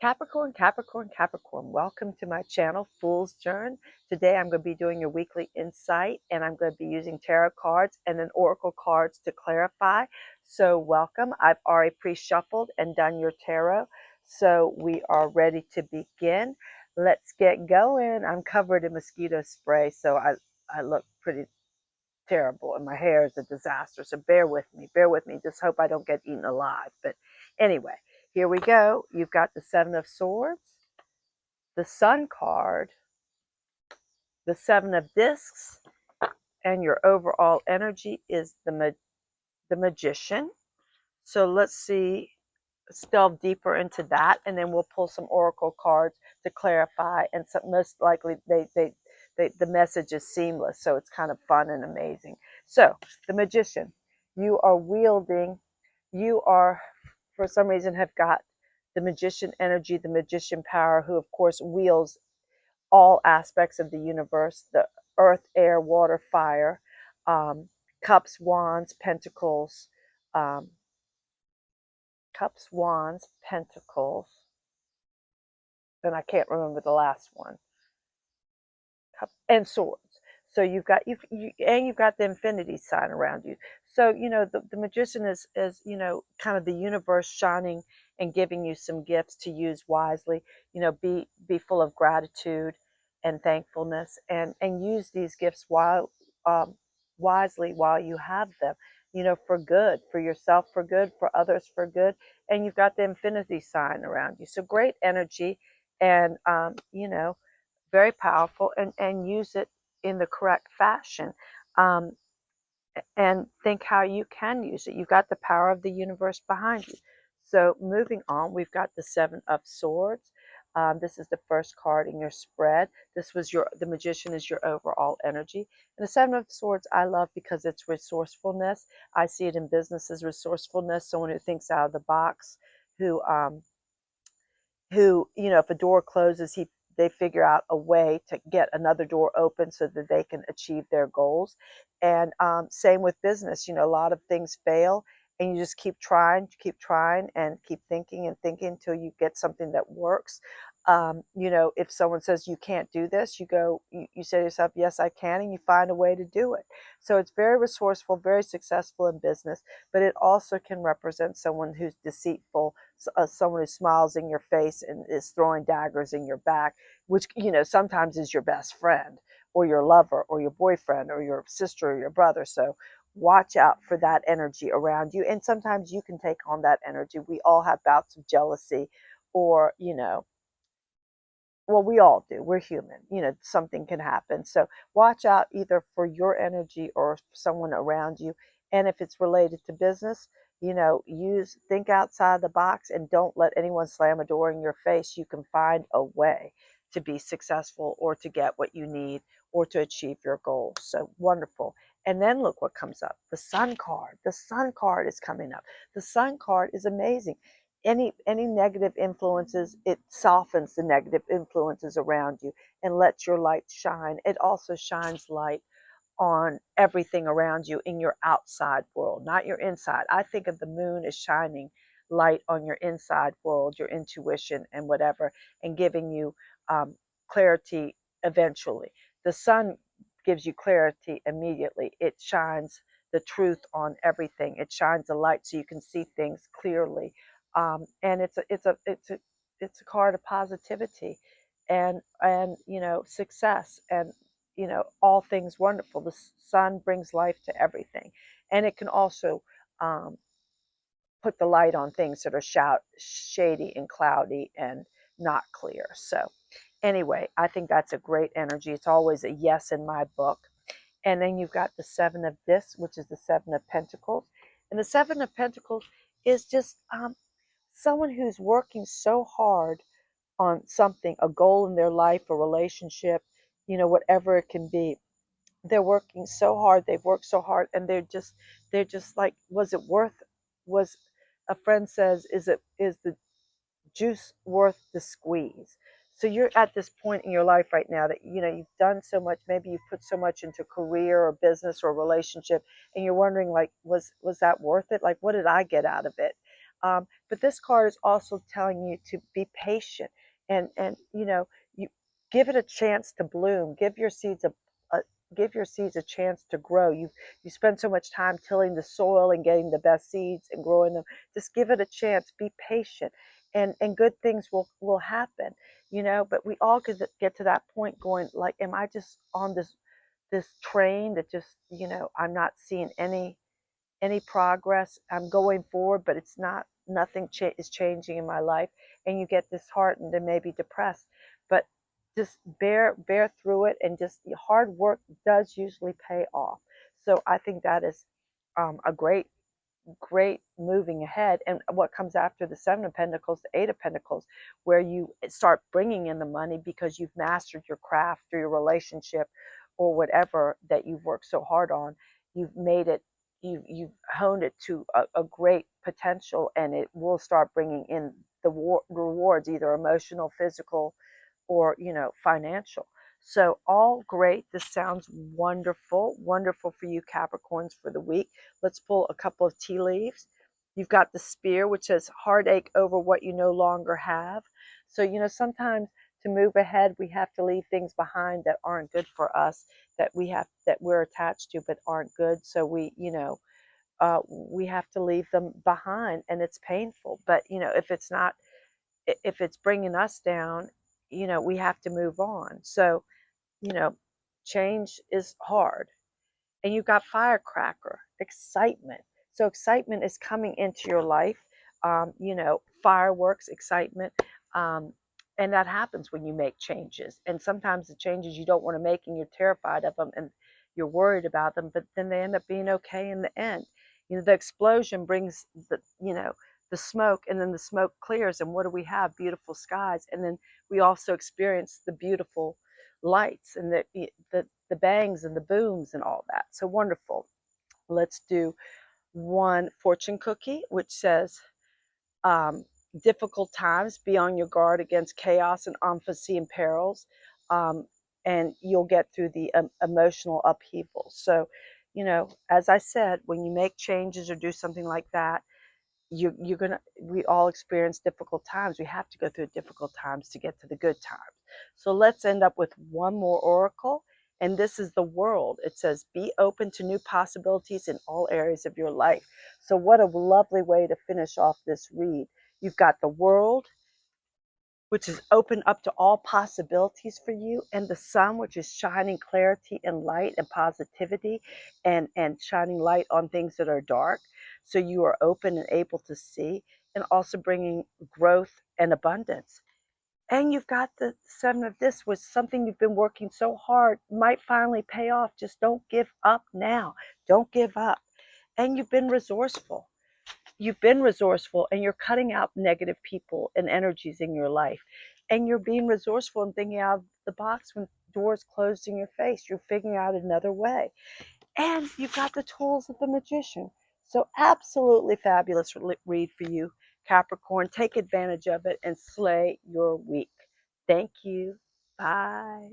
Capricorn, Capricorn, Capricorn, welcome to my channel, Foolsjourn. Today I'm going to be doing your weekly insight, and I'm going to be using tarot cards and then oracle cards to clarify. So welcome. I've already pre-shuffled and done your tarot, so we are ready to begin. Let's get going. I'm covered in mosquito spray, so I look pretty terrible, and my hair is a disaster, so bear with me, just hope I don't get eaten alive. But anyway, here we go. You've got the Seven of Swords, the Sun card, the Seven of Discs, and your overall energy is the Magician. So let's see, let's delve deeper into that, and then we'll pull some oracle cards to clarify, and most likely the message is seamless, so it's kind of fun and amazing. So the Magician, you are wielding, you are, for some reason, have got the Magician energy, the Magician power, who of course wields all aspects of the universe, the earth, air, water, fire, cups, wands, pentacles, um, cups, wands, pentacles, and I can't remember the last one, and swords. So you've got you've got the infinity sign around you. So the Magician is kind of the universe shining and giving you some gifts to use wisely. Be full of gratitude and thankfulness, and use these gifts while wisely while you have them. For good, for yourself, for good, for others, for good. And you've got the infinity sign around you. So great energy, and very powerful, and use it in the correct fashion, um, and think how you can use it. You've got the power of the universe behind you. So moving on, we've got the Seven of Swords. This is the first card in your spread. The Magician is your overall energy. And the Seven of Swords I love because it's resourcefulness. I see it in business as resourcefulness, someone who thinks out of the box, who if a door closes, they figure out a way to get another door open so that they can achieve their goals. And same with business. A lot of things fail, and you just keep trying, and keep thinking and thinking until you get something that works. If someone says you can't do this, you say to yourself, yes, I can, and you find a way to do it. So it's very resourceful, very successful in business, but it also can represent someone who's deceitful, someone who smiles in your face and is throwing daggers in your back, which sometimes is your best friend or your lover or your boyfriend or your sister or your brother. So watch out for that energy around you, and sometimes you can take on that energy. We all have bouts of jealousy, or well, we all do. We're human. Something can happen. So watch out either for your energy or someone around you. And if it's related to business, think outside the box, and don't let anyone slam a door in your face. You can find a way to be successful, or to get what you need, or to achieve your goals. So wonderful. And then look what comes up. The Sun card. The Sun card is coming up. The Sun card is amazing. Any negative influences, it softens the negative influences around you and lets your light shine. It also shines light on everything around you in your outside world, not your inside. I think of the moon as shining light on your inside world, your intuition and whatever, and giving you clarity eventually. The sun gives you clarity immediately. It shines the truth on everything. It shines a light so you can see things clearly. And it's a card of positivity, and success, and all things wonderful. The sun brings life to everything, and it can also put the light on things that are shady and cloudy and not clear. So anyway, I think that's a great energy. It's always a yes in my book. And then you've got the Seven of Discs, which is the Seven of Pentacles. And the Seven of Pentacles is just someone who's working so hard on something, a goal in their life, a relationship, whatever it can be. They're working so hard, they've worked so hard, and they're just like, was a friend says, is the juice worth the squeeze? So you're at this point in your life right now that you've done so much. Maybe you've put so much into career or business or relationship, and you're wondering, like, was that worth it? Like, what did I get out of it? But this card is also telling you to be patient and you give it a chance to bloom. A give your seeds a chance to grow. You spend so much time tilling the soil and getting the best seeds and growing them. Just give it a chance. Be patient, and good things will happen. But we all could get to that point going like, am I just on this train that just I'm not seeing any progress. I'm going forward, but it's not, nothing is changing in my life. And you get disheartened and maybe depressed. But just bear through it, and just hard work does usually pay off. So I think that is a great moving ahead. And what comes after the Seven of Pentacles, the Eight of Pentacles, where you start bringing in the money because you've mastered your craft or your relationship or whatever that you've worked so hard on. You've made it, you've honed it to a great potential, and it will start bringing in the rewards, either emotional, physical, or financial. So all great. This sounds wonderful. Wonderful for you Capricorns for the week. Let's pull a couple of tea leaves. You've got the Spear, which says heartache over what you no longer have. So sometimes to move ahead, we have to leave things behind that aren't good for us, that we're attached to but aren't good. So we have to leave them behind, and it's painful. But if it's bringing us down, we have to move on. So change is hard. And you've got Firecracker, excitement. So excitement is coming into your life. Fireworks, excitement. And that happens when you make changes. And sometimes the changes you don't want to make, and you're terrified of them and you're worried about them, but then they end up being okay in the end. The explosion brings the smoke, and then the smoke clears, and what do we have? Beautiful skies. And then we also experience the beautiful lights and the bangs and the booms and all that. So wonderful. Let's do one fortune cookie, which says difficult times, be on your guard against chaos and unforeseen perils, and you'll get through the emotional upheaval. So as I said, when you make changes or do something like that, we all experience difficult times. We have to go through difficult times to get to the good times. So let's end up with one more oracle, and this is the World. It says be open to new possibilities in all areas of your life. So what a lovely way to finish off this read. You've got the World, which is open up to all possibilities for you, and the Sun, which is shining clarity and light and positivity, and shining light on things that are dark. So you are open and able to see, and also bringing growth and abundance. And you've got the Seven of This, was something you've been working so hard, might finally pay off. Just don't give up now. Don't give up. And you've been resourceful. And you're cutting out negative people and energies in your life. And you're being resourceful and thinking out of the box when doors closed in your face. You're figuring out another way. And you've got the tools of the Magician. So absolutely fabulous read for you, Capricorn. Take advantage of it and slay your week. Thank you. Bye.